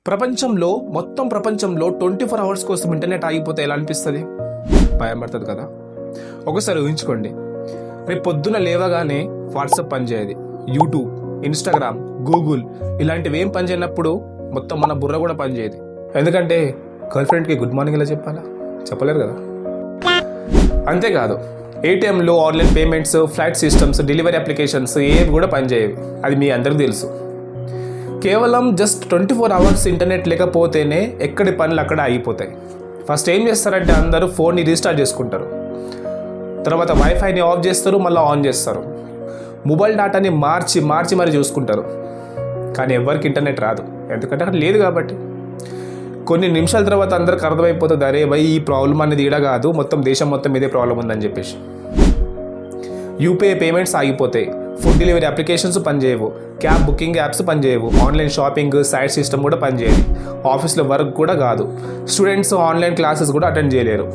మొత్తం ప్రపంచంలో 24 అవర్స్ కోసం ఇంటర్నెట్ ఆగిపోతే ఎలా అనిపిస్తుంది? భయం పడుతుంది కదా. ఒకసారి ఊహించుకోండి, రేపు పొద్దున లేవగానే వాట్సాప్ పనిచేయదు, యూట్యూబ్, ఇన్స్టాగ్రామ్, గూగుల్ ఇలాంటివి ఏం పనిచేయనప్పుడు మొత్తం మన బుర్ర కూడా పనిచేయదు. ఎందుకంటే గర్ల్ ఫ్రెండ్కి గుడ్ మార్నింగ్ ఎలా చెప్పాలా? చెప్పలేరు కదా. అంతేకాదు, ఏటీఎంలు, online payments, flight systems, delivery applications ఏవి కూడా పనిచేయవు. అది మీ అందరికీ తెలుసు. కేవలం జస్ట్ 24 అవర్స్ ఇంటర్నెట్ లేకపోతేనే ఎక్కడి పనులు అక్కడ ఆగిపోతాయి. ఫస్ట్ ఏం చేస్తారంటే అందరూ ఫోన్ని రీస్టార్ట్ చేసుకుంటారు, తర్వాత వైఫైని ఆఫ్ చేస్తారు, మళ్ళీ ఆన్ చేస్తారు, మొబైల్ డేటాని మార్చి మరి చూసుకుంటారు. కానీ ఎవరికి ఇంటర్నెట్ రాదు, ఎందుకంటే అక్కడ లేదు కాబట్టి. కొన్ని నిమిషాల తర్వాత అందరికి అర్థమైపోతుంది, అరే భయ్ ఈ ప్రాబ్లం అనేది ఈడ కాదు, మొత్తం దేశం మొత్తం ఇదే ప్రాబ్లం ఉందని చెప్పేసి. యూపీఐ పేమెంట్స్ ఆగిపోతాయి, ఫుడ్ డెలివరీ అప్లికేషన్స్ పనిచేయవు, క్యాబ్ బుకింగ్ యాప్స్ పనిచేయవు, ఆన్లైన్ షాపింగ్ సైట్ సిస్టమ్ కూడా పనిచేయదు, ఆఫీస్లో వర్క్ కూడా కాదు, స్టూడెంట్స్ ఆన్లైన్ క్లాసెస్ కూడా అటెండ్ చేయలేరు,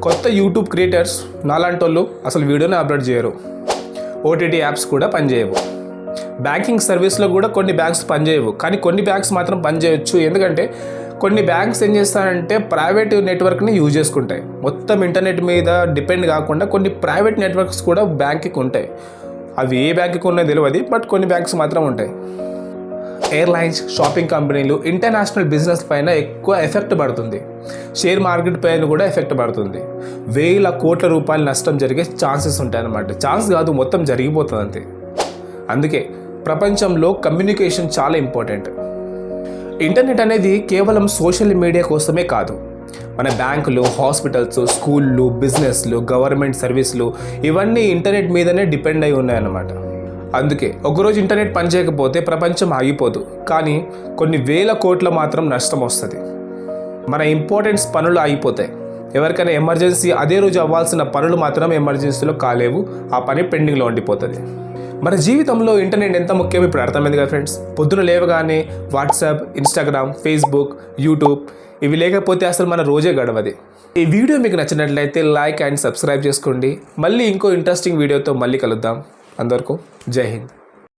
కొత్త యూట్యూబ్ క్రియేటర్స్ నాలాంటి వాళ్ళు అసలు వీడియోని అప్లోడ్ చేయరు, ఓటీటీ యాప్స్ కూడా పనిచేయవు, బ్యాంకింగ్ సర్వీస్లో కూడా కొన్ని బ్యాంక్స్ పనిచేయవు, కానీ కొన్ని బ్యాంక్స్ మాత్రం పనిచేయవచ్చు. ఎందుకంటే కొన్ని బ్యాంక్స్ ఏం చేస్తారంటే ప్రైవేట్ నెట్వర్క్ని యూజ్ చేసుకుంటాయి. మొత్తం ఇంటర్నెట్ మీద డిపెండ్ కాకుండా కొన్ని ప్రైవేట్ నెట్వర్క్స్ కూడా బ్యాంక్కి ఉంటాయి. అవి ఏ బ్యాంకుకి ఉన్నాయో తెలియదు, బట్ కొన్ని బ్యాంక్స్ మాత్రం ఉంటాయి. ఎయిర్లైన్స్, షాపింగ్ కంపెనీలు, ఇంటర్నేషనల్ బిజినెస్ పైన ఎక్కువ ఎఫెక్ట్ పడుతుంది. షేర్ మార్కెట్ పైన కూడా ఎఫెక్ట్ పడుతుంది. వేల కోట్ల రూపాయల నష్టం జరిగే ఛాన్సెస్ ఉంటాయి అన్నమాట. ఛాన్స్ కాదు, మొత్తం జరిగిపోతుంది అంతే. అందుకే ప్రపంచంలో కమ్యూనికేషన్ చాలా ఇంపార్టెంట్. ఇంటర్నెట్ అనేది కేవలం సోషల్ మీడియా కోసమే కాదు, మన బ్యాంకులు, హాస్పిటల్స్, స్కూళ్ళు, బిజినెస్లు, గవర్నమెంట్ సర్వీసులు ఇవన్నీ ఇంటర్నెట్ మీదనే డిపెండ్ అయి ఉన్నాయన్నమాట. అందుకే ఒకరోజు ఇంటర్నెట్ పనిచేయకపోతే ప్రపంచం ఆగిపోదు, కానీ కొన్ని వేల కోట్ల మాత్రం నష్టం వస్తుంది. మన ఇంపార్టెంట్స్ పనులు ఆగిపోతాయి. ఎవరికైనా ఎమర్జెన్సీ అదే రోజు అవ్వాల్సిన పనులు మాత్రం ఎమర్జెన్సీలో కాలేవు, ఆ పని పెండింగ్లో ఉండిపోతుంది. మన జీవితంలో ఇంటర్నెట్ ఎంత ముఖ్యం ఇప్పుడు అర్థమైంది కదా ఫ్రెండ్స్. పొద్దున లేవగానే వాట్సాప్, ఇన్స్టాగ్రామ్, ఫేస్బుక్, యూట్యూబ్ ఇవి లేకపోతే అసలు మన రోజే గడవది. ఈ వీడియో మీకు నచ్చినట్లయితే లైక్ అండ్ సబ్స్క్రైబ్ చేసుకోండి. మళ్ళీ ఇంకో ఇంట్రెస్టింగ్ వీడియోతో మళ్ళీ కలుద్దాం. అందరికీ జై హింద్.